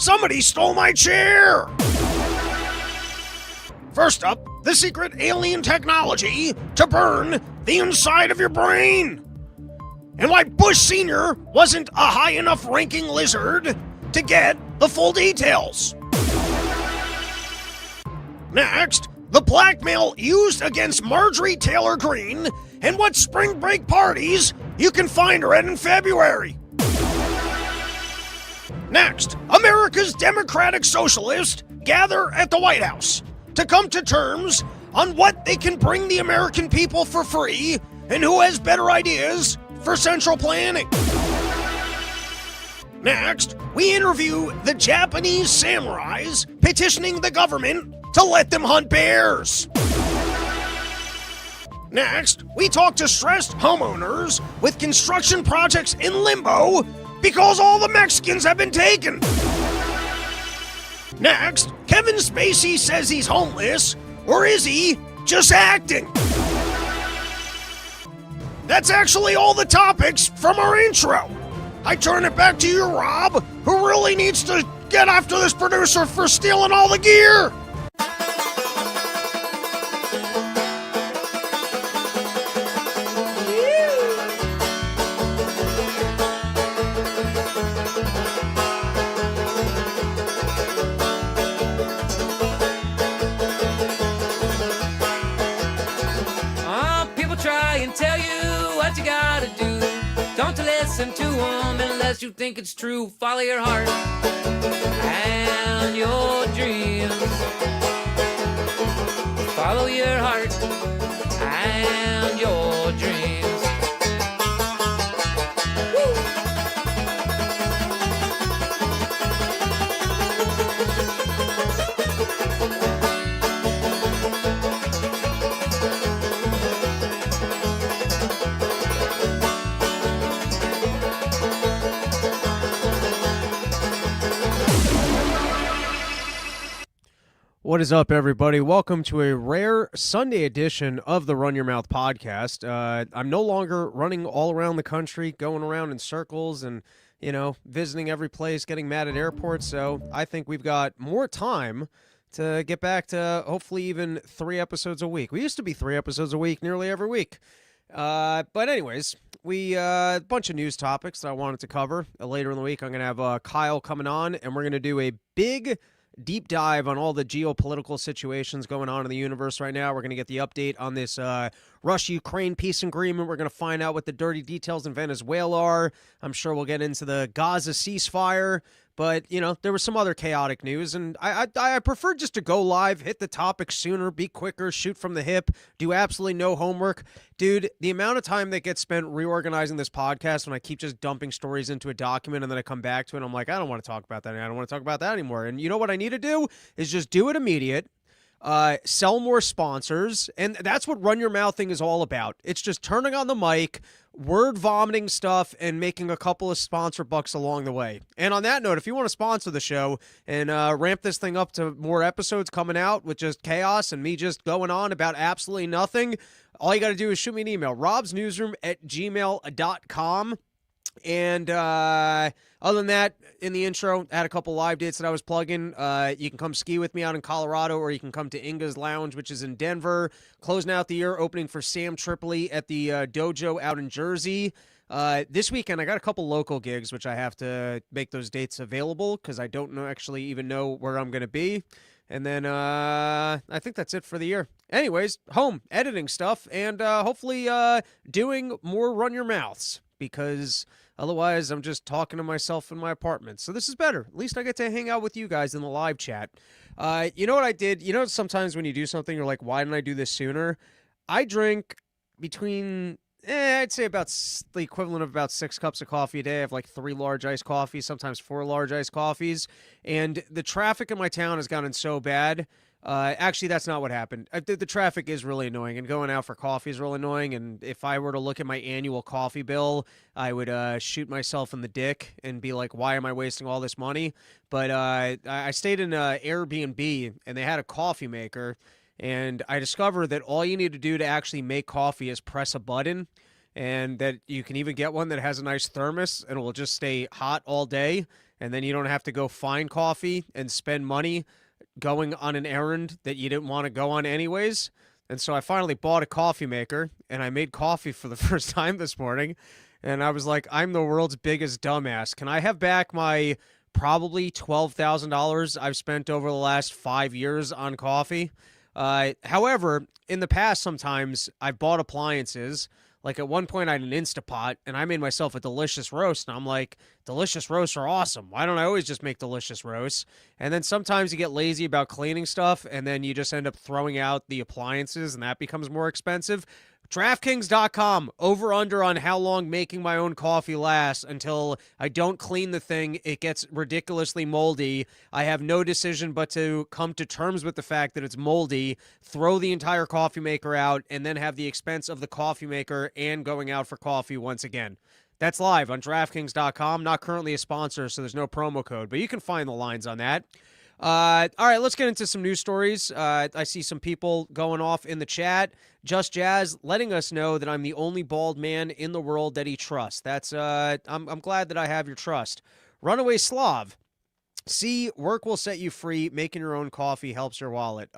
Somebody stole my chair! First up, the secret alien technology to burn the inside of your brain. And why Bush Sr. wasn't a high enough ranking lizard to get the full details. Next, the blackmail used against Marjorie Taylor Greene and what spring break parties you can find her at in February. Next, America's Democratic Socialists gather at the White House to come to terms on what they can bring the American people for free and who has better ideas for central planning. Next, we interview the Japanese samurais petitioning the government to let them hunt bears. Next, we talk to stressed homeowners with construction projects in limbo because all the Mexicans have been taken. Next, Kevin Spacey says he's homeless, or is he just acting? That's actually all the topics from our intro. I turn it back to you, Rob, who really needs to get after this producer for stealing all the gear. Listen to them unless you think it's true. Follow your heart and your dreams. Follow your heart and your dreams. What is up, everybody? Welcome to a rare Sunday edition of the Run Your Mouth podcast. I'm no longer running all around the country, going around in circles and, visiting every place, getting mad at airports. So I think we've got more time to get back to hopefully even 3 episodes a week. We used to be 3 episodes a week nearly every week. But anyways, a bunch of news topics that I wanted to cover. Later in the week, I'm going to have Kyle coming on, and we're going to do a big deep dive on all the geopolitical situations going on in the universe right now. We're going to get the update on this Russia-Ukraine peace agreement. We're going to find out what the dirty details in Venezuela are. I'm sure we'll get into the Gaza ceasefire. But, there was some other chaotic news, and I prefer just to go live, hit the topic sooner, be quicker, shoot from the hip, do absolutely no homework. Dude, the amount of time that gets spent reorganizing this podcast when I keep just dumping stories into a document and then I come back to it, I'm like, I don't want to talk about that. I don't want to talk about that anymore. And you know what I need to do is just do it immediate. Sell more sponsors, and that's what Run Your Mouth thing is all about. It's just turning on the mic, word vomiting stuff, and making a couple of sponsor bucks along the way. And on that note, if you want to sponsor the show and ramp this thing up to more episodes coming out with just chaos and me just going on about absolutely nothing, all you got to do is shoot me an email, robsnewsroom@gmail.com. And other than that, in the intro, I had a couple live dates that I was plugging. You can come ski with me out in Colorado, or you can come to Inga's Lounge, which is in Denver. Closing out the year, opening for Sam Tripoli at the Dojo out in Jersey. This weekend, I got a couple local gigs, which I have to make those dates available because I don't actually even know where I'm going to be. And then I think that's it for the year. Anyways, home, editing stuff, and hopefully doing more Run Your Mouths, because otherwise I'm just talking to myself in my apartment. So this is better. At least I get to hang out with you guys in the live chat. You know what I did? Sometimes when you do something, you're like, why didn't I do this sooner? I drink between, I'd say about the equivalent of about 6 cups of coffee a day. I have like 3 large iced coffees, sometimes 4 large iced coffees. And the traffic in my town has gotten so bad. Actually, that's not what happened. The traffic is really annoying, and going out for coffee is really annoying. And if I were to look at my annual coffee bill, I would shoot myself in the dick and be like, why am I wasting all this money? But I stayed in an Airbnb, and they had a coffee maker, and I discovered that all you need to do to actually make coffee is press a button. and that you can even get one that has a nice thermos and it will just stay hot all day, and then you don't have to go find coffee and spend money going on an errand that you didn't want to go on anyways. And so I finally bought a coffee maker, and I made coffee for the first time this morning. And I was like, I'm the world's biggest dumbass. Can I have back my probably $12,000 I've spent over the last 5 years on coffee? However, in the past, sometimes I've bought appliances. Like at one point, I had an Instapot, and I made myself a delicious roast. And I'm like, delicious roasts are awesome. Why don't I always just make delicious roasts? And then sometimes you get lazy about cleaning stuff, and then you just end up throwing out the appliances, and that becomes more expensive. DraftKings.com, over under on how long making my own coffee lasts until I don't clean the thing. It gets ridiculously moldy. I have no decision but to come to terms with the fact that it's moldy, throw the entire coffee maker out, and then have the expense of the coffee maker and going out for coffee once again. That's live on DraftKings.com. Not currently a sponsor, so there's no promo code, but you can find the lines on that. All right, let's get into some news stories. I see some people going off in the chat. Just Jazz letting us know that I'm the only bald man in the world that he trusts. That's I'm glad that I have your trust. Runaway Slav. See, work will set you free. Making your own coffee helps your wallet.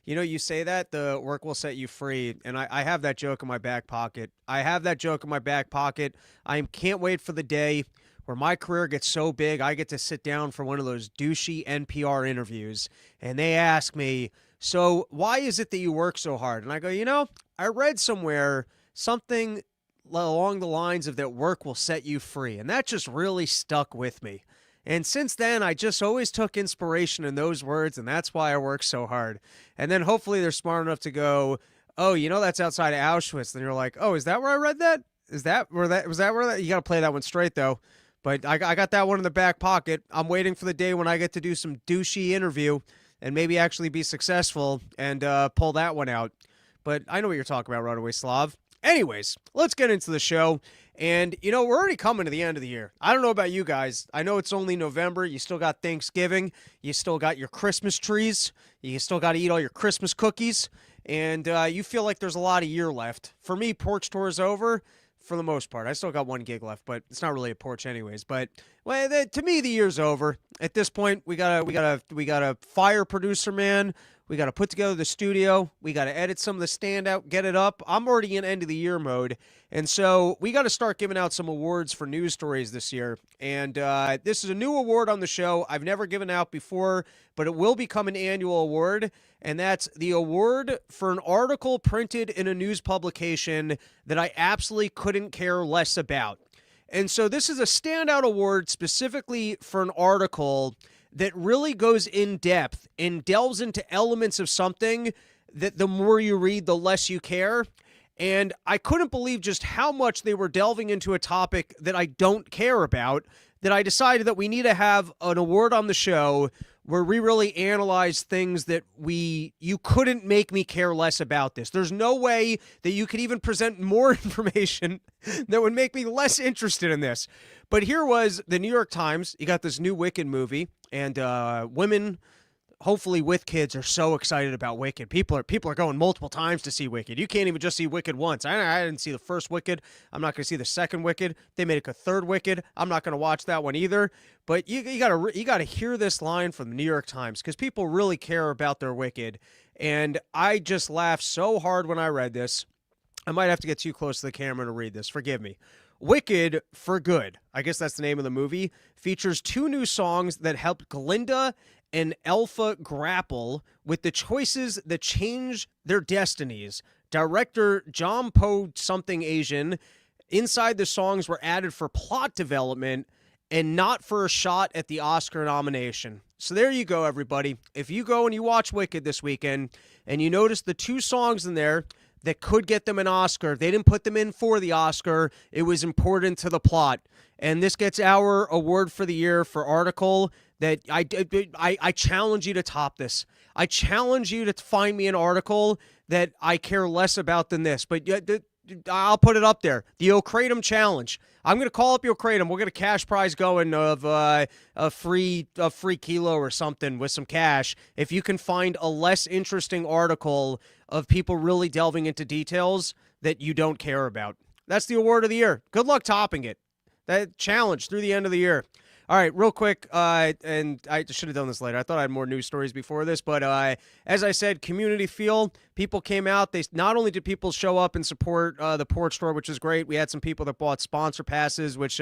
You say that the work will set you free, and I have that joke in my back pocket. I can't wait for the day where my career gets so big, I get to sit down for one of those douchey NPR interviews, and they ask me, so why is it that you work so hard? And I go, I read somewhere something along the lines of that work will set you free, and that just really stuck with me. And since then, I just always took inspiration in those words, and that's why I work so hard. And then hopefully they're smart enough to go, oh, that's outside of Auschwitz. And you're like, oh, is that where I read that? Was that where that? You got to play that one straight, though. But I got that one in the back pocket. I'm waiting for the day when I get to do some douchey interview and maybe actually be successful and pull that one out. But I know what you're talking about, Runaway Slav. Anyways, let's get into the show. And, we're already coming to the end of the year. I don't know about you guys. I know it's only November. You still got Thanksgiving. You still got your Christmas trees. You still got to eat all your Christmas cookies. And you feel like there's a lot of year left. For me, porch tour is over. For the most part, I still got one gig left, but it's not really a porch anyways. But to me, the year's over. At this point, we gotta fire producer man. We gotta put together the studio. We gotta edit some of the standout, get it up. I'm already in end of the year mode, and so we gotta start giving out some awards for news stories this year. And this is a new award on the show. I've never given out before, but it will become an annual award. And that's the award for an article printed in a news publication that I absolutely couldn't care less about. And so this is a standout award specifically for an article that really goes in depth and delves into elements of something that the more you read, the less you care. And I couldn't believe just how much they were delving into a topic that I don't care about, that I decided that we need to have an award on the show where we really analyze things that you couldn't make me care less about this. There's no way that you could even present more information that would make me less interested in this. But here was the New York Times. You got this new Wicked movie, and women, hopefully with kids, are so excited about Wicked. People are going multiple times to see Wicked. You can't even just see Wicked once. I didn't see the first Wicked. I'm not going to see the second Wicked. They made a third Wicked. I'm not going to watch that one either. But you gotta hear this line from the New York Times, because people really care about their Wicked. And I just laughed so hard when I read this. I might have to get too close to the camera to read this. Forgive me. Wicked for Good, I guess that's the name of the movie, features 2 new songs that helped Glinda and Alpha grapple with the choices that change their destinies. Director John Poe something Asian. Inside the songs were added for plot development and not for a shot at the Oscar nomination. So there you go, everybody. If you go and you watch Wicked this weekend and you notice the 2 songs in there that could get them an Oscar, they didn't put them in for the Oscar. It was important to the plot. And this gets our award for the year for article that I challenge you to top this. I challenge you to find me an article that I care less about than this. But I'll put it up there. The O'Kratom Challenge. I'm going to call up O'Kratom. We'll get a cash prize going of a free kilo or something with some cash if you can find a less interesting article of people really delving into details that you don't care about. That's the award of the year. Good luck topping it. That challenge through the end of the year. All right, real quick, and I should have done this later. I thought I had more news stories before this, but as I said, community feel. People came out. They not only did people show up and support the porch store, which is great. We had some people that bought sponsor passes, which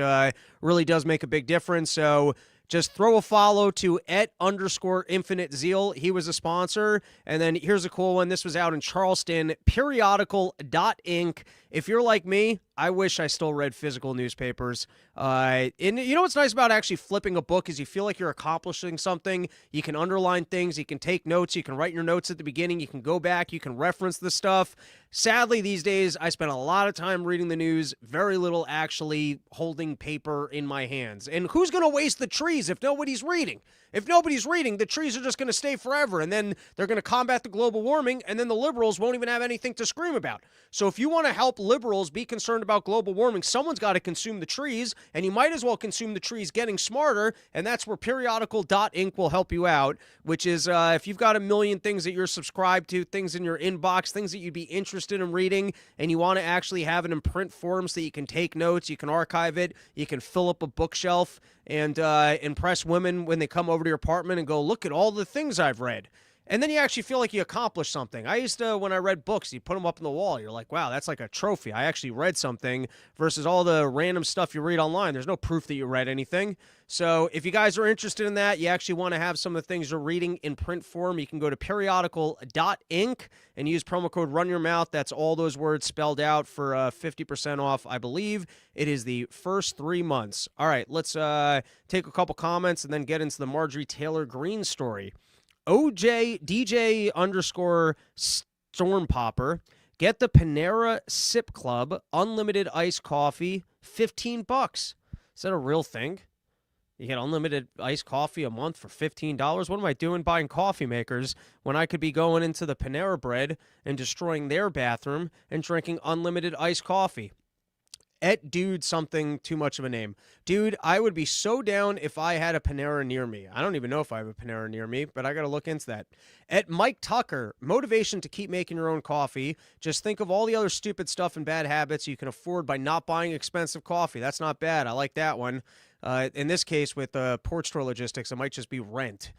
really does make a big difference. So just throw a follow to @_infinite_zeal. He was a sponsor. And then here's a cool one. This was out in Charleston, Periodical.INK. If you're like me, I wish I still read physical newspapers. And you know what's nice about actually flipping a book is you feel like you're accomplishing something. You can underline things. You can take notes. You can write your notes at the beginning. You can go back. You can reference the stuff. Sadly, these days, I spend a lot of time reading the news, very little actually holding paper in my hands. And who's going to waste the trees if nobody's reading? If nobody's reading, the trees are just going to stay forever, and then they're going to combat the global warming, and then the liberals won't even have anything to scream about. So if you want to help liberals be concerned about global warming, someone's got to consume the trees, and you might as well consume the trees getting smarter, and that's where Periodical.INK will help you out, which is if you've got a million things that you're subscribed to, things in your inbox, things that you'd be interested in reading, and you want to actually have it in print form so that you can take notes, you can archive it, you can fill up a bookshelf, and impress women when they come over to your apartment and go, look at all the things I've read. And then you actually feel like you accomplished something. I used to, when I read books, you put them up on the wall. You're like, wow, that's like a trophy. I actually read something versus all the random stuff you read online. There's no proof that you read anything. So if you guys are interested in that, you actually want to have some of the things you're reading in print form, you can go to Periodical.INK and use promo code RunYourMouth. That's all those words spelled out for 50% off, I believe. It is the first 3 months. All right, let's take a couple comments and then get into the Marjorie Taylor Greene story. DJ_Stormpopper, get the Panera Sip Club unlimited iced coffee, $15. Is that a real thing? You get unlimited iced coffee a month for $15? What am I doing buying coffee makers when I could be going into the Panera Bread and destroying their bathroom and drinking unlimited iced coffee? Dude, something too much of a name. Dude, I would be so down if I had a Panera near me. I don't even know if I have a Panera near me, but I got to look into that. Mike Tucker, motivation to keep making your own coffee. Just think of all the other stupid stuff and bad habits you can afford by not buying expensive coffee. That's not bad. I like that one. In this case, with porch store logistics, it might just be rent.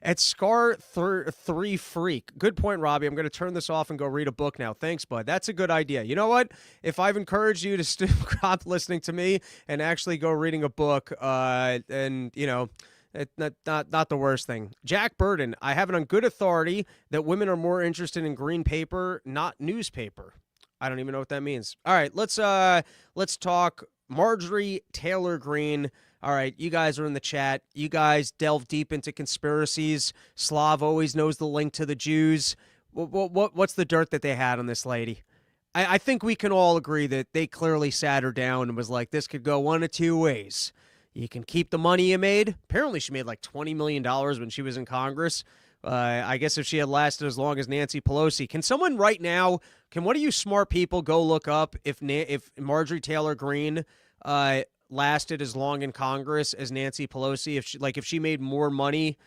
Scar3 Freak. Good point, Robbie. I'm going to turn this off and go read a book now. Thanks, bud. That's a good idea. You know what? If I've encouraged you to stop listening to me and actually go reading a book, and, you know, it's not the worst thing. Jack Burden, I have it on good authority that women are more interested in green paper, not newspaper. I don't even know what that means. All right, let's talk Marjorie Taylor Greene. All right, you guys are in the chat. You guys delve deep into conspiracies. Slav always knows the link to the Jews. What's the dirt that they had on this lady? I think we can all agree that they clearly sat her down and was like, this could go one of two ways. You can keep the money you made. Apparently she made like $20 million when she was in Congress. I guess if she had lasted as long as Nancy Pelosi. Can someone right now, can one of you smart people go look up if Marjorie Taylor Greene lasted as long in Congress as Nancy Pelosi? If she made more money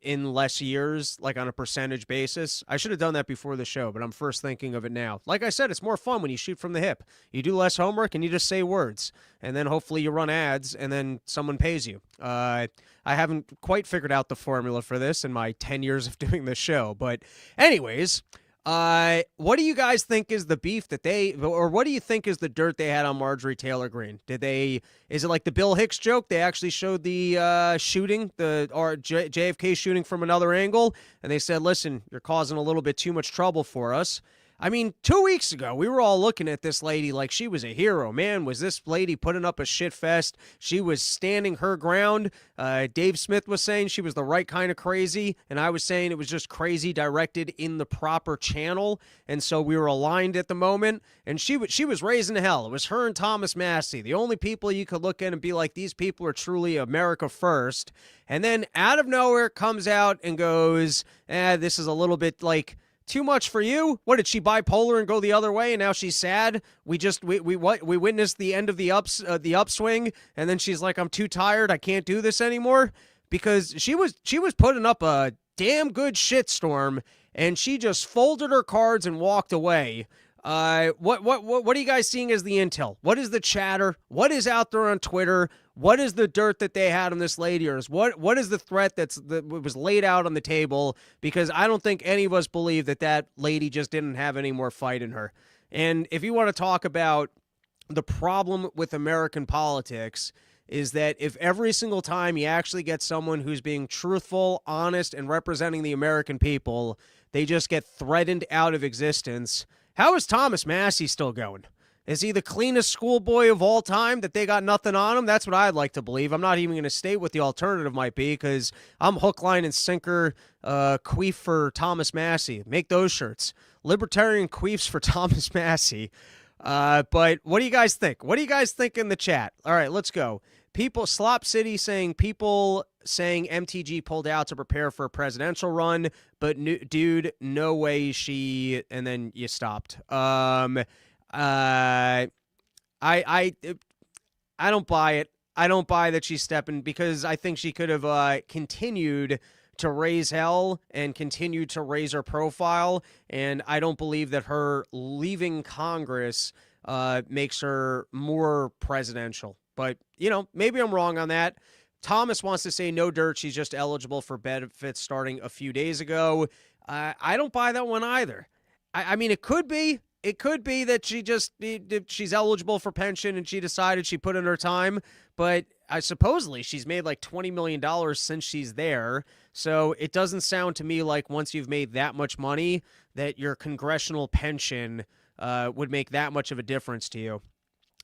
in less years, like on a percentage basis. I should have done that before the show, but I'm first thinking of it now. Like I said, it's more fun when you shoot from the hip. You do less homework and you just say words, and then hopefully you run ads and then someone pays you. I haven't quite figured out the formula for this in my 10 years of doing this show, but anyways, what do you guys think is the beef that or what do you think is the dirt they had on Marjorie Taylor Greene? Is it like the Bill Hicks joke? They actually showed the shooting, JFK shooting from another angle, and they said, listen, you're causing a little bit too much trouble for us. I mean, 2 weeks ago, we were all looking at this lady like she was a hero. Man, was this lady putting up a shit fest. She was standing her ground. Dave Smith was saying she was the right kind of crazy, and I was saying it was just crazy directed in the proper channel, and so we were aligned at the moment, and she was raising hell. It was her and Thomas Massey, the only people you could look at and be like, these people are truly America first, and then out of nowhere comes out and goes, this is a little bit like, too much for you? What, did she bipolar and go the other way and now she's sad? We witnessed the end of the upswing, and then she's like, I'm too tired, I can't do this anymore? Because she was putting up a damn good shitstorm, and she just folded her cards and walked away. What are you guys seeing as the intel? What is the chatter? What is out there on Twitter? What is the dirt that they had on this lady? Or what is the threat that was laid out on the table? Because I don't think any of us believe that lady just didn't have any more fight in her. And if you want to talk about the problem with American politics, is that if every single time you actually get someone who's being truthful, honest, and representing the American people, they just get threatened out of existence. How is Thomas Massie still going? Is he the cleanest schoolboy of all time that they got nothing on him? That's what I'd like to believe. I'm not even going to state what the alternative might be because I'm hook, line, and sinker queef for Thomas Massie. Make those shirts. Libertarian queefs for Thomas Massie. But what do you guys think? What do you guys think in the chat? All right, let's go. Slop City saying MTG pulled out to prepare for a presidential run, but dude, no way she, and then you stopped. I don't buy it. I don't buy that she's stepping because I think she could have continued to raise hell and continued to raise her profile, and I don't believe that her leaving Congress makes her more presidential. But, maybe I'm wrong on that. Thomas wants to say no dirt. She's just eligible for benefits starting a few days ago. I don't buy that one either. I mean, it could be. It could be that she's eligible for pension and she decided she put in her time. But supposedly she's made like $20 million since she's there. So it doesn't sound to me like once you've made that much money that your congressional pension would make that much of a difference to you.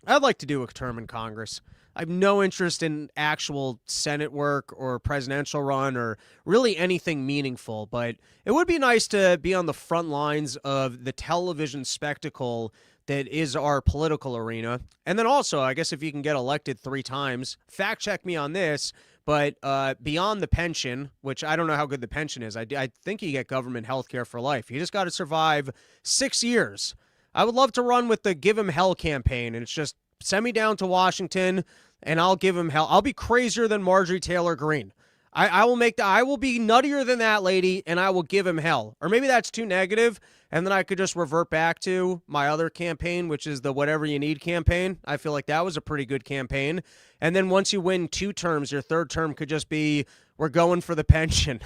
I'd like to do a term in Congress. I have no interest in actual Senate work or presidential run or really anything meaningful, but it would be nice to be on the front lines of the television spectacle that is our political arena. And then also, I guess if you can get elected 3 times, fact check me on this, but beyond the pension, which I don't know how good the pension is, I think you get government health care for life. You just got to survive 6 years. I would love to run with the Give Him Hell campaign, and it's just send me down to Washington, and I'll give him hell. I'll be crazier than Marjorie Taylor Greene. I will be nuttier than that lady, and I will give him hell. Or maybe that's too negative, and then I could just revert back to my other campaign, which is the Whatever You Need campaign. I feel like that was a pretty good campaign. And then once you win 2 terms, your third term could just be, we're going for the pension.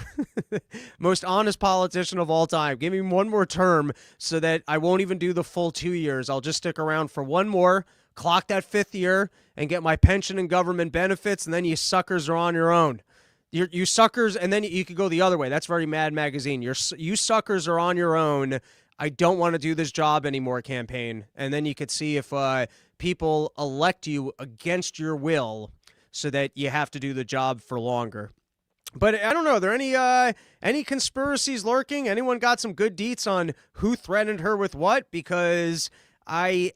Most honest politician of all time. Give me one more term so that I won't even do the full 2 years. I'll just stick around for one more, clock that 5th year, and get my pension and government benefits, and then you suckers are on your own. You suckers, and then you could go the other way. That's very Mad Magazine. You suckers are on your own. I don't want to do this job anymore campaign. And then you could see if people elect you against your will so that you have to do the job for longer. But I don't know. Are there any conspiracies lurking? Anyone got some good deets on who threatened her with what? Because I've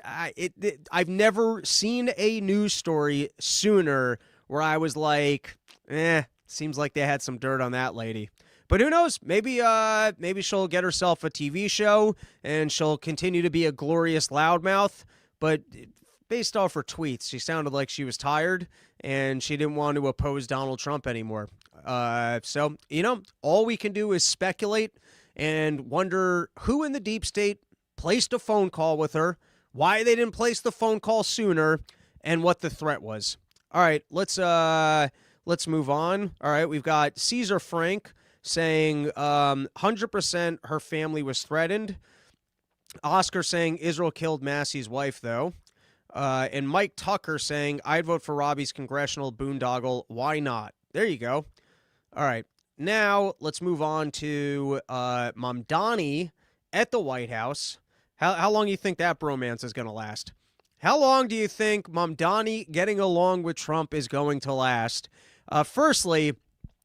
never seen a news story sooner where I was like, seems like they had some dirt on that lady. But who knows? Maybe she'll get herself a TV show and she'll continue to be a glorious loudmouth. But based off her tweets, she sounded like she was tired and she didn't want to oppose Donald Trump anymore. So, all we can do is speculate and wonder who in the deep state placed a phone call with her, why they didn't place the phone call sooner, and what the threat was. All right, let's move on. All right, we've got Caesar Frank saying 100% her family was threatened. Oscar saying Israel killed Massey's wife, though. And Mike Tucker saying, I'd vote for Robbie's congressional boondoggle. Why not? There you go. All right. Now, let's move on to Mamdani at the White House. How long do you think that bromance is going to last? How long do you think Mamdani getting along with Trump is going to last? Firstly,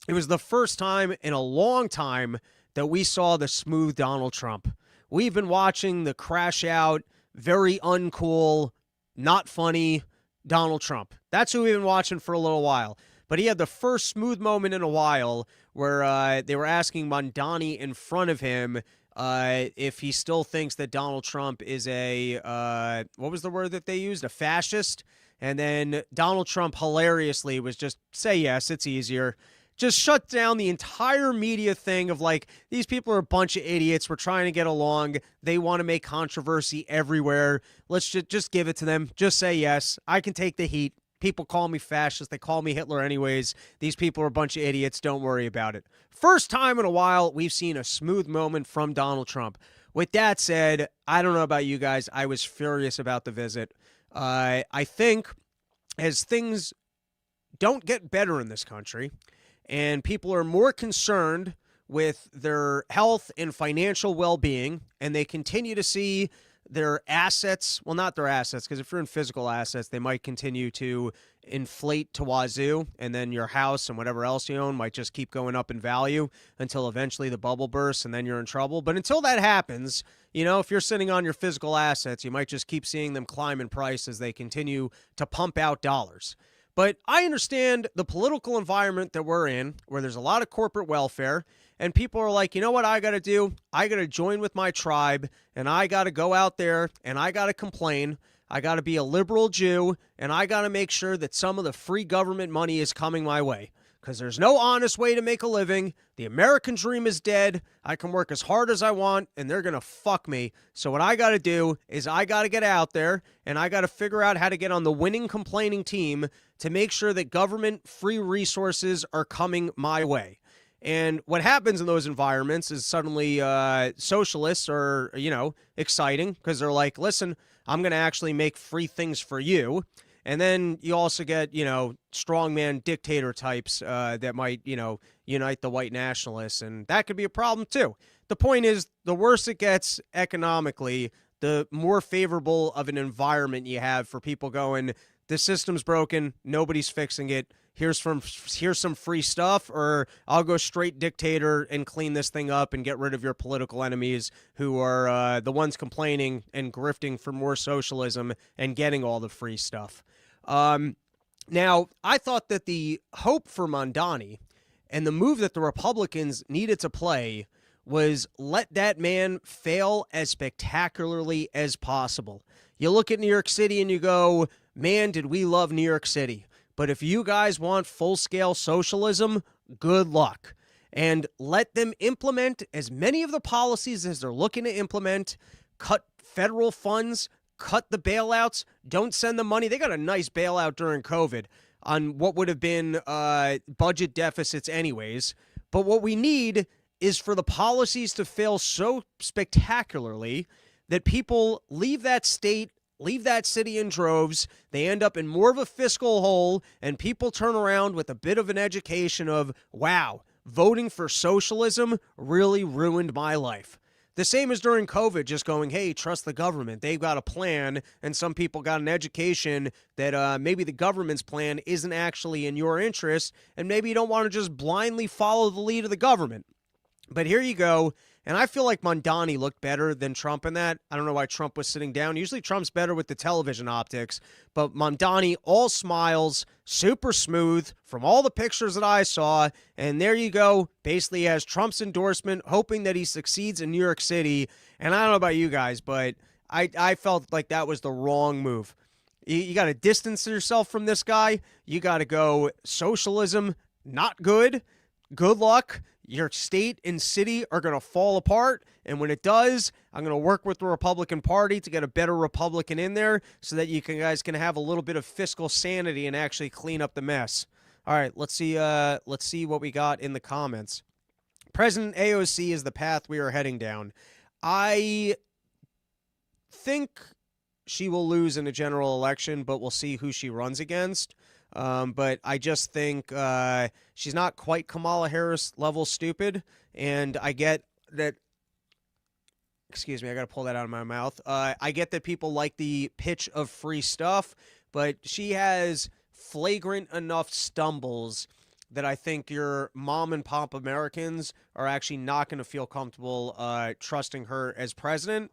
it was the first time in a long time that we saw the smooth Donald Trump. We've been watching the crash out, very uncool, not funny Donald Trump. That's who we've been watching for a little while. But he had the first smooth moment in a while where they were asking Mandani in front of him if he still thinks that Donald Trump is a, what was the word that they used? A fascist. And then Donald Trump hilariously was just, say yes, it's easier. just shut down the entire media thing of like, these people are a bunch of idiots. We're trying to get along. They want to make controversy everywhere. Let's just give it to them. Just say yes. I can take the heat. People call me fascist. They call me Hitler anyways. These people are a bunch of idiots. Don't worry about it. First time in a while, we've seen a smooth moment from Donald Trump. With that said, I don't know about you guys. I was furious about the visit. I think as things don't get better in this country and people are more concerned with their health and financial well-being, and they continue to see their assets, well, not their assets, because if you're in physical assets, they might continue to inflate to wazoo, and then your house and whatever else you own might just keep going up in value until eventually the bubble bursts, and then you're in trouble. But until that happens, you know, if you're sitting on your physical assets, you might just keep seeing them climb in price as they continue to pump out dollars. But I understand the political environment that we're in, where there's a lot of corporate welfare, and people are like, you know what I got to do? I got to join with my tribe, and I got to go out there, and I got to complain. I got to be a liberal Jew, and I got to make sure that some of the free government money is coming my way. Because there's no honest way to make a living. The American dream is dead. I can work as hard as I want, and they're going to fuck me. So what I got to do is I got to get out there, and I got to figure out how to get on the winning complaining team to make sure that government free resources are coming my way. And what happens in those environments is suddenly socialists are, you know, exciting because they're like, listen, I'm going to actually make free things for you. And then you also get, you know, strongman dictator types that might, you know, unite the white nationalists. And that could be a problem, too. The point is, the worse it gets economically, the more favorable of an environment you have for people going, the system's broken, nobody's fixing it. Here's some free stuff, or I'll go straight dictator and clean this thing up and get rid of your political enemies who are the ones complaining and grifting for more socialism and getting all the free stuff. Now, I thought that the hope for Mandani and the move that the Republicans needed to play was let that man fail as spectacularly as possible. You look at New York City and you go, man, did we love New York City. But if you guys want full-scale socialism, good luck. And let them implement as many of the policies as they're looking to implement. Cut federal funds, cut the bailouts, don't send the money. They got a nice bailout during COVID on what would have been budget deficits anyways. But what we need is for the policies to fail so spectacularly that people leave that state, leave that city in droves. They end up in more of a fiscal hole, and people turn around with a bit of an education of, wow, voting for socialism really ruined my life. The same as during COVID, just going, hey, trust the government. They've got a plan, and some people got an education that maybe the government's plan isn't actually in your interest, and maybe you don't want to just blindly follow the lead of the government. But here you go. And I feel like Mandani looked better than Trump in that. I don't know why Trump was sitting down. Usually Trump's better with the television optics. But Mandani, all smiles, super smooth from all the pictures that I saw. And there you go. Basically has Trump's endorsement, hoping that he succeeds in New York City. And I don't know about you guys, but I felt like that was the wrong move. You got to distance yourself from this guy. You got to go socialism, not good. Good luck. Your state and city are going to fall apart, and when it does, I'm going to work with the Republican Party to get a better Republican in there so that you guys can have a little bit of fiscal sanity and actually clean up the mess. All right, let's see what we got in the comments. President AOC is the path we are heading down. I think she will lose in a general election, but we'll see who she runs against. But I just think she's not quite Kamala Harris level stupid, and I get that. Excuse me, I got to pull that out of my mouth. I get that people like the pitch of free stuff, but she has flagrant enough stumbles that I think your mom and pop Americans are actually not going to feel comfortable trusting her as president.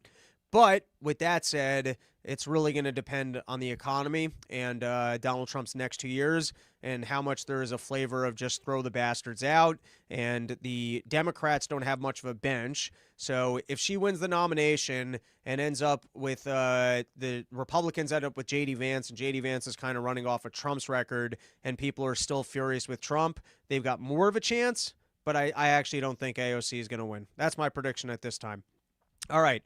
But with that said, it's really going to depend on the economy and Donald Trump's next 2 years and how much there is a flavor of just throw the bastards out. And the Democrats don't have much of a bench. So if she wins the nomination and ends up with the Republicans end up with J.D. Vance, and J.D. Vance is kind of running off of Trump's record, and people are still furious with Trump, they've got more of a chance. But I actually don't think AOC is going to win. That's my prediction at this time. All right.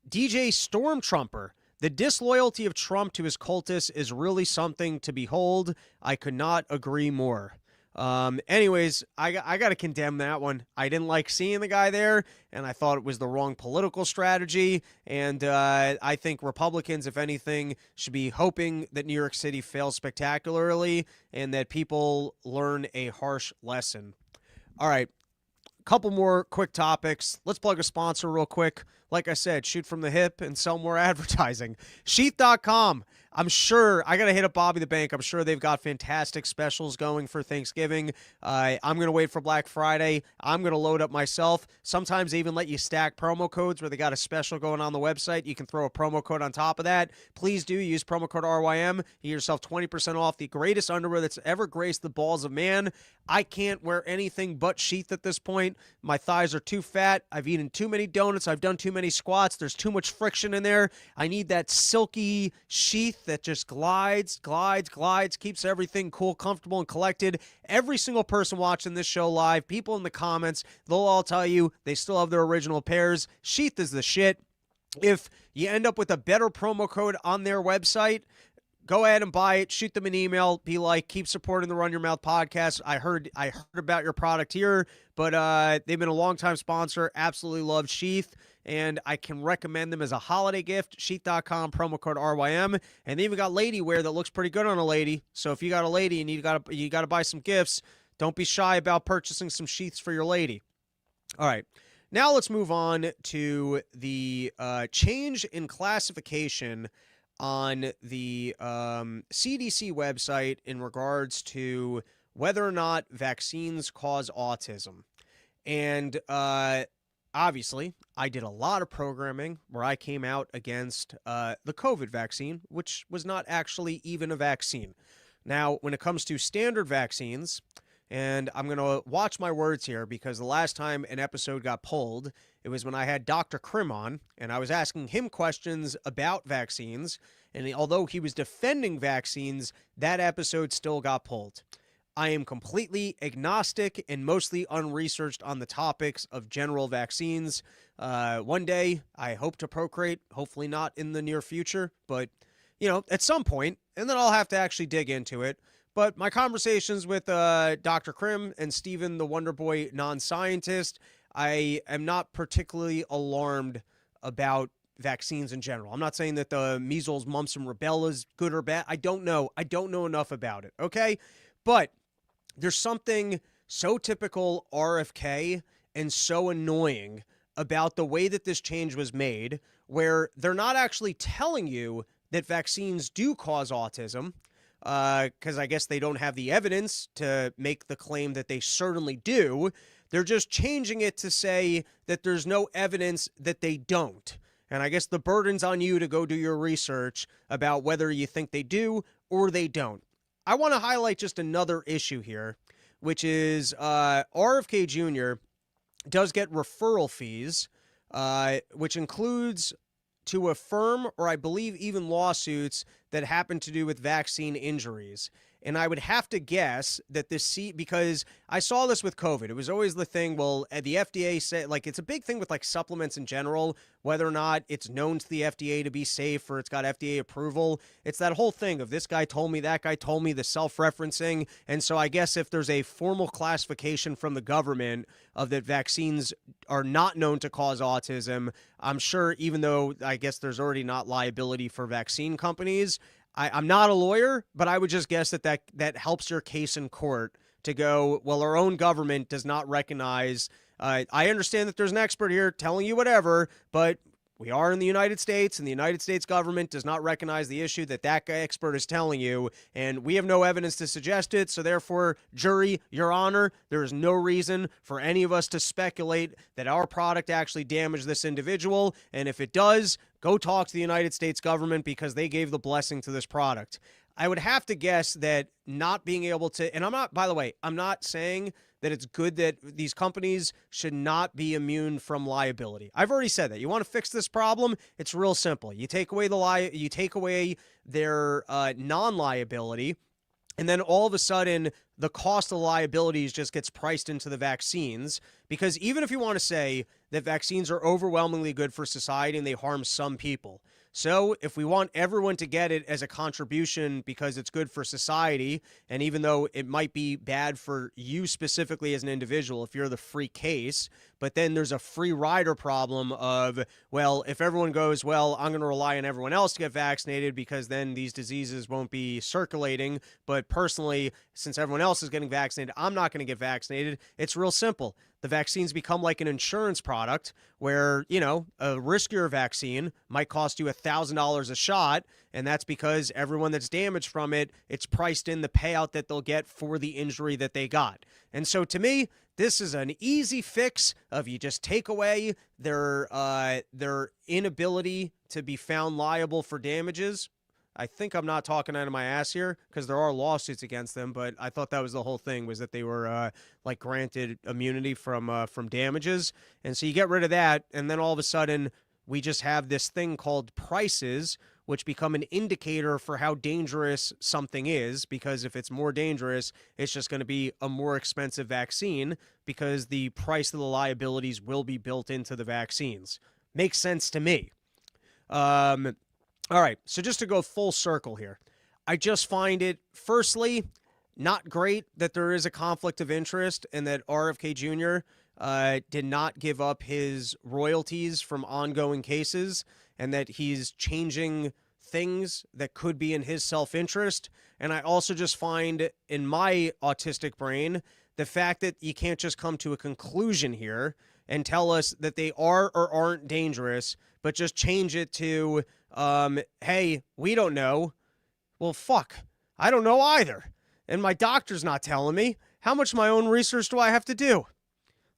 DJ Stormtrumper. The disloyalty of Trump to his cultists is really something to behold. I could not agree more. Anyways, I got to condemn that one. I didn't like seeing the guy there, and I thought it was the wrong political strategy. And I think Republicans, if anything, should be hoping that New York City fails spectacularly and that people learn a harsh lesson. All right. Couple more quick topics. Let's plug a sponsor real quick. Like I said, shoot from the hip and sell more advertising. Sheath.com. I'm sure, I got to hit up Bobby the Bank. I'm sure they've got fantastic specials going for Thanksgiving. I'm going to wait for Black Friday. I'm going to load up myself. Sometimes they even let you stack promo codes where they got a special going on the website. You can throw a promo code on top of that. Please do use promo code RYM. You get yourself 20% off the greatest underwear that's ever graced the balls of man. I can't wear anything but sheath at this point. My thighs are too fat. I've eaten too many donuts. I've done too many squats. There's too much friction in there. I need that silky sheath that just glides, keeps everything cool, comfortable, and collected. Every single person watching this show live, people in the comments, they'll all tell you they still have their original pairs. Sheath is the shit. If you end up with a better promo code on their website, go ahead and buy it. Shoot them an email. Be like, keep supporting the Run Your Mouth podcast. I heard about your product here, but they've been a longtime sponsor. Absolutely love Sheath, and I can recommend them as a holiday gift. Sheath.com, promo code RYM, and they even got lady wear that looks pretty good on a lady. So if you got a lady and you got to buy some gifts, don't be shy about purchasing some sheaths for your lady. All right. Now let's move on to the change in classification on the CDC website in regards to whether or not vaccines cause autism. And obviously, I did a lot of programming where I came out against the COVID vaccine, which was not actually even a vaccine. Now, when it comes to standard vaccines, and I'm going to watch my words here because the last time an episode got pulled, it was when I had Dr. Krim on, and I was asking him questions about vaccines, and although he was defending vaccines, that episode still got pulled. I am completely agnostic and mostly unresearched on the topics of general vaccines. One day, I hope to procreate, hopefully not in the near future, but, at some point, and then I'll have to actually dig into it. But my conversations with Dr. Krim and Stephen, the Wonder Boy non-scientist, I am not particularly alarmed about vaccines in general. I'm not saying that the measles, mumps, and rubella is good or bad. I don't know. I don't know enough about it, okay? But there's something so typical RFK and so annoying about the way that this change was made, where they're not actually telling you that vaccines do cause autism, because I guess they don't have the evidence to make the claim that they certainly do. They're just changing it to say that there's no evidence that they don't. And I guess the burden's on you to go do your research about whether you think they do or they don't. I want to highlight just another issue here, which is RFK Jr. does get referral fees, which includes to a firm or I believe even lawsuits that happen to do with vaccine injuries. And I would have to guess that because I saw this with COVID. It was always the thing, well, the FDA said, it's a big thing with supplements in general, whether or not it's known to the FDA to be safe or it's got FDA approval. It's that whole thing of this guy told me, that guy told me, the self-referencing. And so I guess if there's a formal classification from the government of that vaccines are not known to cause autism, I'm sure even though I guess there's already not liability for vaccine companies, I'm not a lawyer, but I would just guess that helps your case in court to go, well, our own government does not recognize. I understand that there's an expert here telling you whatever, but We are in the United States, and the United States government does not recognize the issue that expert is telling you, and we have no evidence to suggest it, so therefore, jury, Your Honor, there is no reason for any of us to speculate that our product actually damaged this individual, and if it does, go talk to the United States government because they gave the blessing to this product. I would have to guess that not being able to, and I'm not, by the way, I'm not saying that it's good that these companies should not be immune from liability. I've already said that. You want to fix this problem? It's real simple. You take away their non-liability, and then all of a sudden, the cost of liabilities just gets priced into the vaccines. Because even if you want to say that vaccines are overwhelmingly good for society and they harm some people, so if we want everyone to get it as a contribution because it's good for society, and even though it might be bad for you specifically as an individual, if you're the free case, but then there's a free rider problem of, well, if everyone goes, well, I'm going to rely on everyone else to get vaccinated because then these diseases won't be circulating. But personally, since everyone else is getting vaccinated, I'm not going to get vaccinated. It's real simple. The vaccines become like an insurance product where, you know, a riskier vaccine might cost you $1,000 a shot, and that's because everyone that's damaged from it, it's priced in the payout that they'll get for the injury that they got. And so to me, this is an easy fix of you just take away their inability to be found liable for damages. I think I'm not talking out of my ass here because there are lawsuits against them, but I thought that was the whole thing, was that they were like granted immunity from damages. And so you get rid of that, and then all of a sudden we just have this thing called prices, which become an indicator for how dangerous something is, because if it's more dangerous, it's just going to be a more expensive vaccine because the price of the liabilities will be built into the vaccines. Makes sense to me. All right, so just to go full circle here, I just find it, firstly, not great that there is a conflict of interest and that RFK Jr. Did not give up his royalties from ongoing cases and that he's changing things that could be in his self-interest. And I also just find, in my autistic brain, the fact that you can't just come to a conclusion here and tell us that they are or aren't dangerous, but just change it to, hey, we don't know. Well, fuck, I don't know either. And my doctor's not telling me. How much of my own research do I have to do?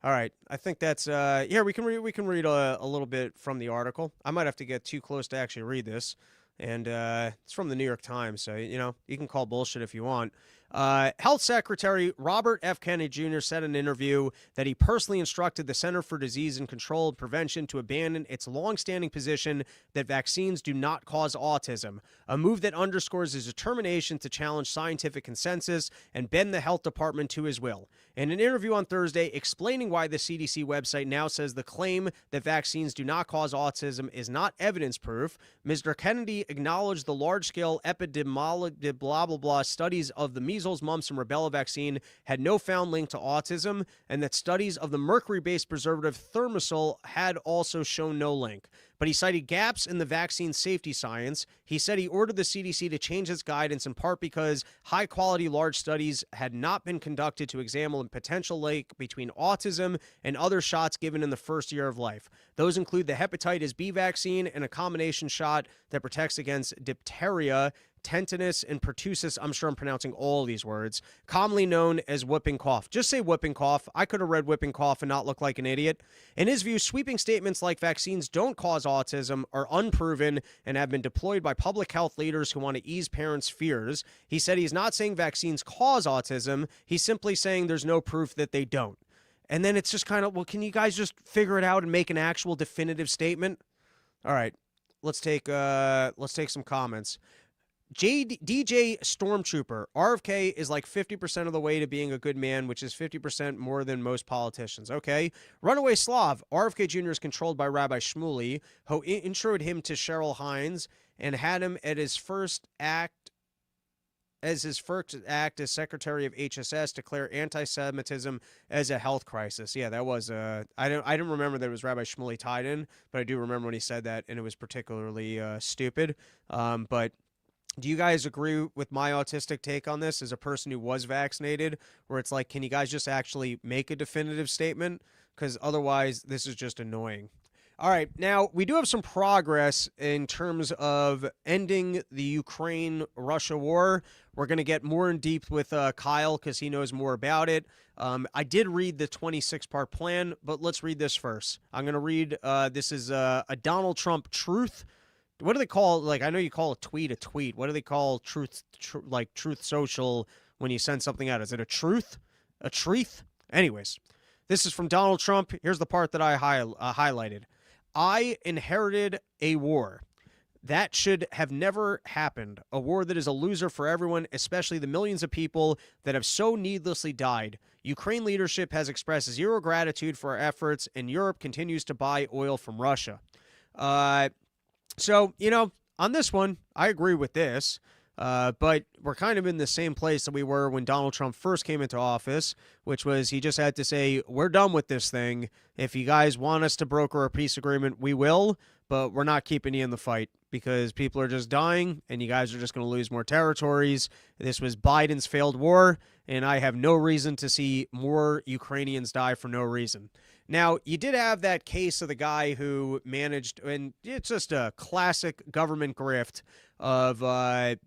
All right, I think that's, yeah, we can read a little bit from the article. I might have to get too close to actually read this. And it's from the New York Times, so, you know, you can call bullshit if you want. Health Secretary Robert F. Kennedy Jr. said in an interview that he personally instructed the Center for Disease and Control and Prevention to abandon its longstanding position that vaccines do not cause autism, a move that underscores his determination to challenge scientific consensus and bend the health department to his will. In an interview on Thursday explaining why the CDC website now says the claim that vaccines do not cause autism is not evidence proof, Mr. Kennedy acknowledged the large-scale epidemiological blah, blah, blah studies of the measles, mumps, and rubella vaccine had no found link to autism, and that studies of the mercury-based preservative Thermosol had also shown no link. But he cited gaps in the vaccine safety science. He said he ordered the CDC to change its guidance in part because high-quality large studies had not been conducted to examine the potential link between autism and other shots given in the first year of life. Those include the hepatitis B vaccine and a combination shot that protects against diphtheria, tetanus, and pertussis. I'm sure I'm pronouncing all these words, commonly known as whooping cough. Just say whooping cough. I could have read whooping cough and not look like an idiot. In his view, sweeping statements like vaccines don't cause autism are unproven and have been deployed by public health leaders who want to ease parents' fears. He said he's not saying vaccines cause autism. He's simply saying there's no proof that they don't. And then it's just kind of, well, can you guys just figure it out and make an actual definitive statement? All right, let's take some comments. DJ Stormtrooper, RFK is like 50% of the way to being a good man, which is 50% more than most politicians. Okay. Runaway Slav, RFK Jr. is controlled by Rabbi Shmuley, who introed him to Cheryl Hines and had him at his first act as Secretary of HSS declare anti-Semitism as a health crisis. Yeah, that was I didn't remember that it was Rabbi Shmuley tied in, but I do remember when he said that, and it was particularly stupid. But do you guys agree with my autistic take on this as a person who was vaccinated, where it's like, can you guys just actually make a definitive statement? Because otherwise, this is just annoying. All right, now we do have some progress in terms of ending the Ukraine-Russia war. We're going to get more in deep with Kyle because he knows more about it. I did read the 26-part plan, but let's read this first. I'm going to read, this is a Donald Trump truth. What do they call, like, I know you call a tweet a tweet. What do they call truth social when you send something out? Is it a truth? A treath? Anyways, this is from Donald Trump. Here's the part that I highlighted. I inherited a war. That should have never happened. A war that is a loser for everyone, especially the millions of people that have so needlessly died. Ukraine leadership has expressed zero gratitude for our efforts, and Europe continues to buy oil from Russia. So, on this one, I agree with this. But we're kind of in the same place that we were when Donald Trump first came into office, which was he just had to say, we're done with this thing. If you guys want us to broker a peace agreement, we will, but we're not keeping you in the fight because people are just dying and you guys are just going to lose more territories. This was Biden's failed war, and I have no reason to see more Ukrainians die for no reason. Now, you did have that case of the guy who managed, and it's just a classic government grift of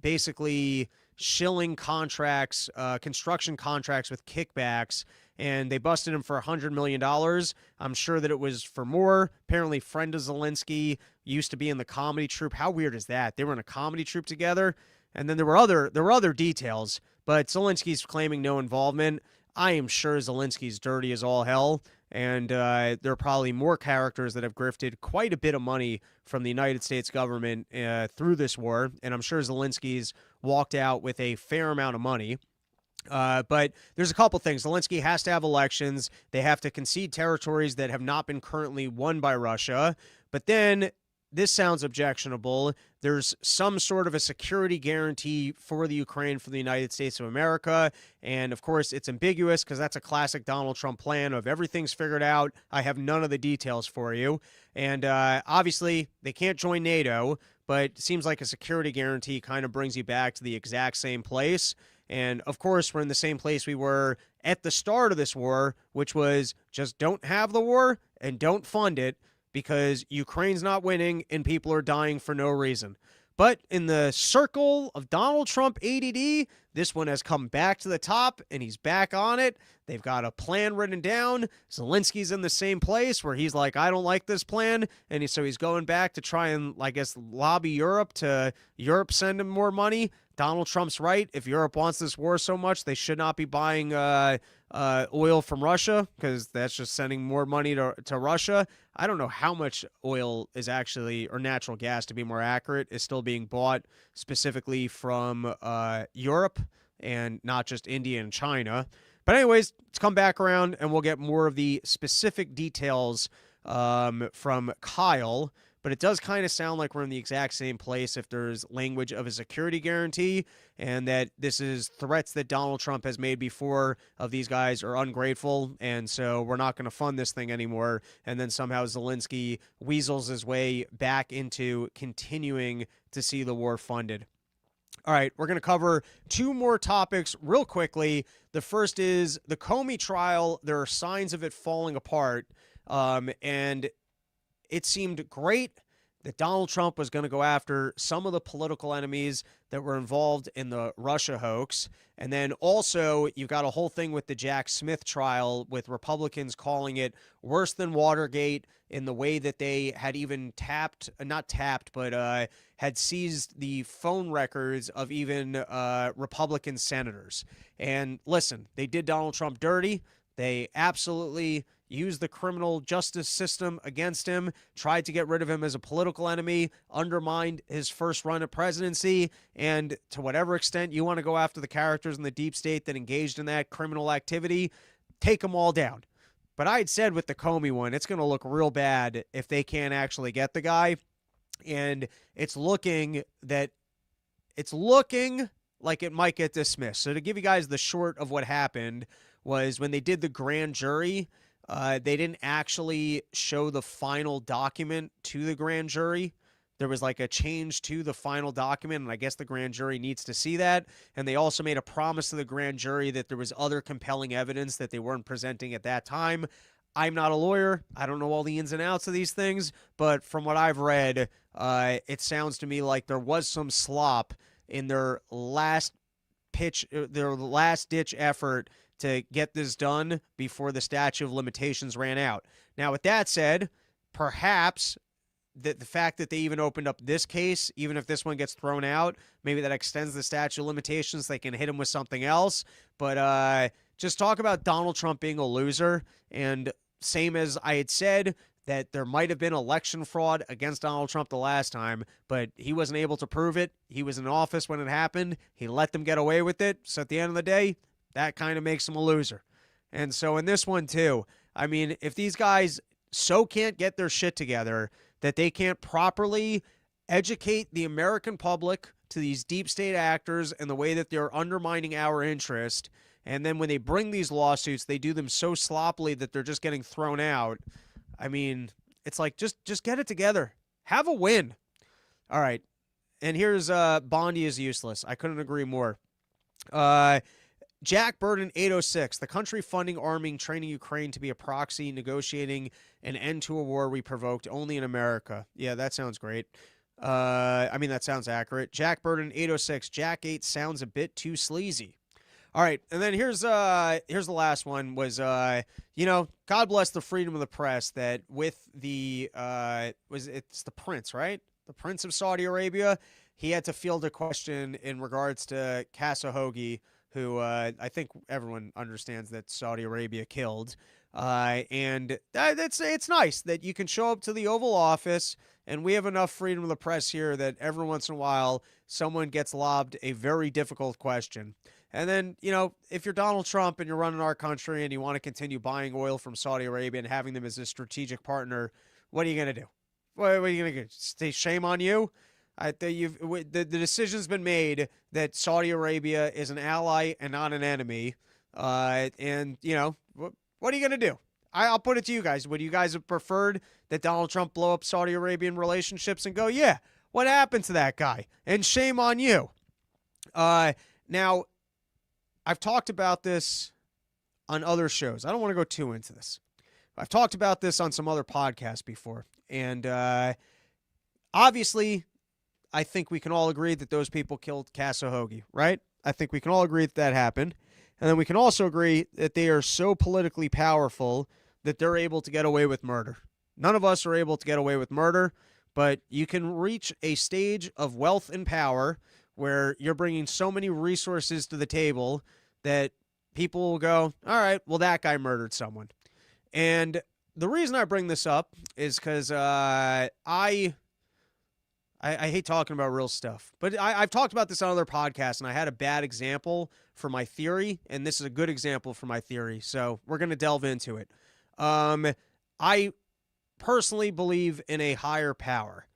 basically shilling contracts, construction contracts with kickbacks, and they busted him for $100 million. I'm sure that it was for more. Apparently, friend of Zelensky used to be in the comedy troupe. How weird is that? They were in a comedy troupe together, and then there were other details, but Zelensky's claiming no involvement. I am sure Zelensky's dirty as all hell. And there are probably more characters that have grifted quite a bit of money from the United States government through this war. And I'm sure Zelensky's walked out with a fair amount of money. But there's a couple things. Zelensky has to have elections. They have to concede territories that have not been currently won by Russia. But then this sounds objectionable. There's some sort of a security guarantee for the Ukraine from the United States of America. And of course, it's ambiguous because that's a classic Donald Trump plan of everything's figured out. I have none of the details for you. And obviously, they can't join NATO, but it seems like a security guarantee kind of brings you back to the exact same place. And of course, we're in the same place we were at the start of this war, which was just don't have the war and don't fund it, because Ukraine's not winning and people are dying for no reason. But in the circle of Donald Trump ADD, this one has come back to the top and he's back on it. They've got a plan written down. Zelensky's in the same place where he's like, I don't like this plan. And so he's going back to try and, I guess, lobby Europe to Europe send him more money. Donald Trump's right. If Europe wants this war so much, they should not be buying oil from Russia because that's just sending more money to Russia. I don't know how much oil is actually, or natural gas to be more accurate, is still being bought specifically from Europe and not just India and China. But anyways, let's come back around and we'll get more of the specific details from Kyle. But it does kind of sound like we're in the exact same place if there's language of a security guarantee and that this is threats that Donald Trump has made before of these guys are ungrateful. And so we're not going to fund this thing anymore. And then somehow Zelensky weasels his way back into continuing to see the war funded. All right, we're going to cover two more topics real quickly. The first is the Comey trial. There are signs of it falling apart. And it seemed great that Donald Trump was going to go after some of the political enemies that were involved in the Russia hoax. And then also you've got a whole thing with the Jack Smith trial with Republicans calling it worse than Watergate in the way that they had even had seized the phone records of even Republican senators. And listen, they did Donald Trump dirty. They absolutely used the criminal justice system against him, tried to get rid of him as a political enemy, undermined his first run at presidency, and to whatever extent you want to go after the characters in the deep state that engaged in that criminal activity, take them all down. But I had said with the Comey one, it's going to look real bad if they can't actually get the guy, and it's looking like it might get dismissed. So to give you guys the short of what happened was when they did the grand jury, they didn't actually show the final document to the grand jury. There was like a change to the final document, and I guess the grand jury needs to see that. And they also made a promise to the grand jury that there was other compelling evidence that they weren't presenting at that time. I'm not a lawyer. I don't know all the ins and outs of these things, but from what I've read, it sounds to me like there was some slop in their last their last ditch effort to get this done before the statute of limitations ran out. Now, with that said, perhaps the fact that they even opened up this case, even if this one gets thrown out, maybe that extends the statute of limitations. They can hit him with something else. But just talk about Donald Trump being a loser. And same as I had said, that there might have been election fraud against Donald Trump the last time, but he wasn't able to prove it. He was in office when it happened. He let them get away with it. So at the end of the day, that kind of makes him a loser. And so in this one too, I mean, if these guys so can't get their shit together that they can't properly educate the American public to these deep state actors and the way that they're undermining our interest, and then when they bring these lawsuits, they do them so sloppily that they're just getting thrown out. I mean, it's like, just get it together. Have a win. All right. And here's Bondi is useless. I couldn't agree more. Jack Burden 806, the country funding, arming, training Ukraine to be a proxy, negotiating an end to a war we provoked only in America. Yeah, that sounds great. I mean, that sounds accurate. Jack Burden 806, Jack 8 sounds a bit too sleazy. All right, and then here's the last one was, God bless the freedom of the press that with the, it's the prince, right? The prince of Saudi Arabia, he had to field a question in regards to Kasahogi, who I think everyone understands that Saudi Arabia killed. And it's nice that you can show up to the Oval Office, and we have enough freedom of the press here that every once in a while someone gets lobbed a very difficult question. And then, if you're Donald Trump and you're running our country and you want to continue buying oil from Saudi Arabia and having them as a strategic partner, what are you going to do? What are you going to do? Say shame on you? The decision's been made that Saudi Arabia is an ally and not an enemy. What are you going to do? I'll put it to you guys. Would you guys have preferred that Donald Trump blow up Saudi Arabian relationships and go, yeah, what happened to that guy? And shame on you. Now, I've talked about this on other shows. I don't want to go too into this. I've talked about this on some other podcasts before. And obviously, I think we can all agree that those people killed Kasahogi, right? I think we can all agree that that happened. And then we can also agree that they are so politically powerful that they're able to get away with murder. None of us are able to get away with murder, but you can reach a stage of wealth and power where you're bringing so many resources to the table that people will go, all right, well, that guy murdered someone. And the reason I bring this up is because I hate talking about real stuff, but I've talked about this on other podcasts, and I had a bad example for my theory, and this is a good example for my theory, so we're going to delve into it. I personally believe in a higher power,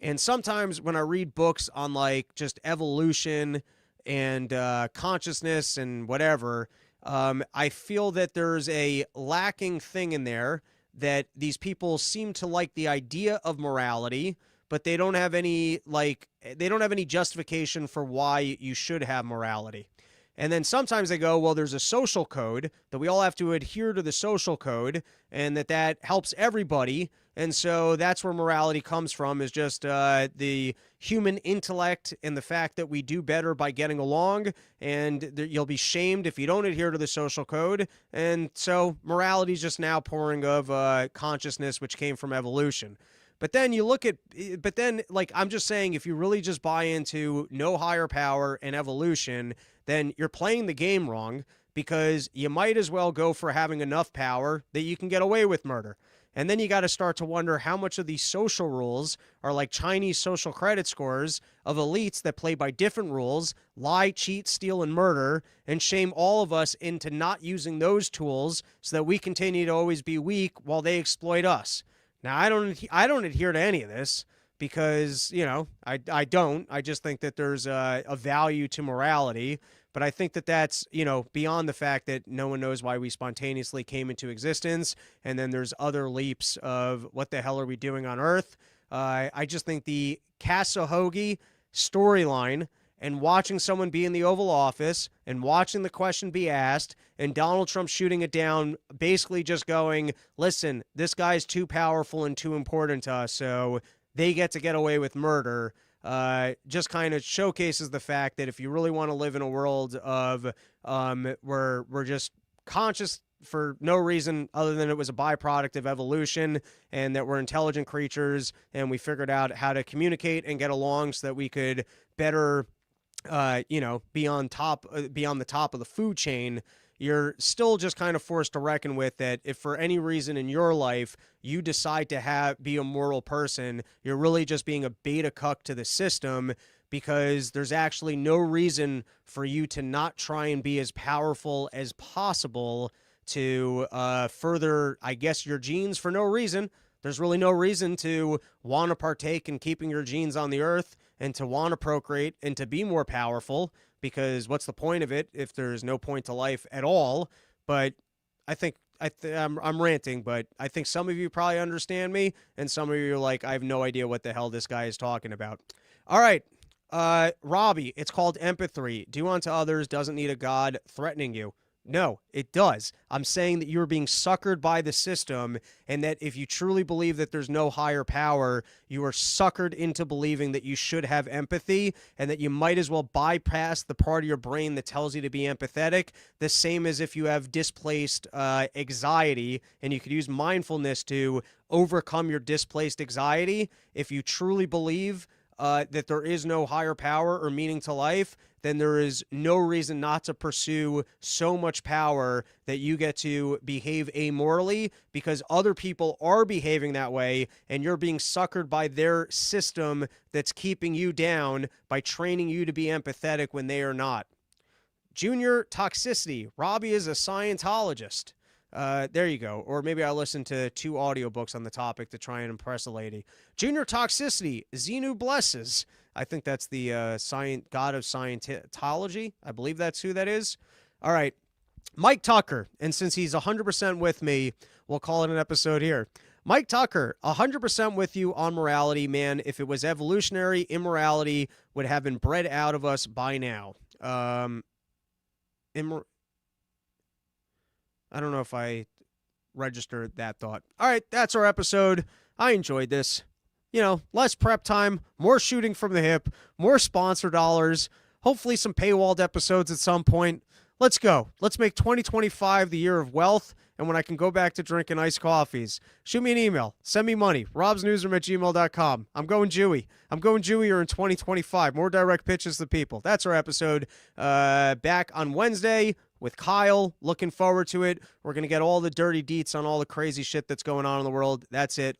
and sometimes when I read books on, like, just evolution and consciousness and whatever, I feel that there's a lacking thing in there that these people seem to like the idea of morality, but they don't have any justification for why you should have morality. And then sometimes they go, well, there's a social code that we all have to adhere to the social code, and that helps everybody. And so that's where morality comes from, is just the human intellect and the fact that we do better by getting along, and you'll be shamed if you don't adhere to the social code. And so morality is just an outpouring of consciousness, which came from evolution. But then I'm just saying, if you really just buy into no higher power and evolution, then you're playing the game wrong, because you might as well go for having enough power that you can get away with murder. And then you got to start to wonder how much of these social rules are like Chinese social credit scores of elites that play by different rules, lie, cheat, steal, and murder, and shame all of us into not using those tools so that we continue to always be weak while they exploit us. Now, I don't adhere to any of this, because, I don't. I just think that there's a value to morality. But I think that that's, beyond the fact that no one knows why we spontaneously came into existence. And then there's other leaps of what the hell are we doing on Earth? I just think the Kasahogi storyline and watching someone be in the Oval Office and watching the question be asked and Donald Trump shooting it down, basically just going, listen, this guy's too powerful and too important to us, so they get away with murder, just kind of showcases the fact that if you really want to live in a world of where we're just conscious for no reason other than it was a byproduct of evolution and that we're intelligent creatures and we figured out how to communicate and get along so that we could better be on the top of the food chain, you're still just kind of forced to reckon with that if for any reason in your life you decide to be a moral person, you're really just being a beta cuck to the system, because there's actually no reason for you to not try and be as powerful as possible to further, I guess, your genes for no reason. There's really no reason to want to partake in keeping your genes on the earth and to want to procreate and to be more powerful, because what's the point of it if there's no point to life at all? But I think I'm ranting, but I think some of you probably understand me, and some of you are like, I have no idea what the hell this guy is talking about. All right, Robbie, it's called empathy. Do unto others doesn't need a God threatening you. No, it does. I'm saying that you're being suckered by the system, and that if you truly believe that there's no higher power, you are suckered into believing that you should have empathy and that you might as well bypass the part of your brain that tells you to be empathetic, the same as if you have displaced anxiety and you could use mindfulness to overcome your displaced anxiety. If you truly believe that there is no higher power or meaning to life, then there is no reason not to pursue so much power that you get to behave amorally, because other people are behaving that way and you're being suckered by their system that's keeping you down by training you to be empathetic when they are not. Junior toxicity. Robbie is a Scientologist. There you go. Or maybe I listened to 2 audiobooks on the topic to try and impress a lady. Junior toxicity. Xenu blesses. I think that's the god of Scientology. I believe that's who that is. All right. Mike Tucker. And since he's 100% with me, we'll call it an episode here. Mike Tucker, 100% with you on morality, man. If it was evolutionary, immorality would have been bred out of us by now. I don't know if I registered that thought. All right, that's our episode. I enjoyed this. Less prep time, more shooting from the hip, more sponsor dollars, hopefully some paywalled episodes at some point. Let's go. Let's make 2025 the year of wealth, and when I can go back to drinking iced coffees. Shoot me an email. Send me money. robsnewsroom@gmail.com. I'm going Jewy. I'm going Jewier in 2025. More direct pitches to people. That's our episode. Back on Wednesday with Kyle. Looking forward to it. We're going to get all the dirty deets on all the crazy shit that's going on in the world. That's it.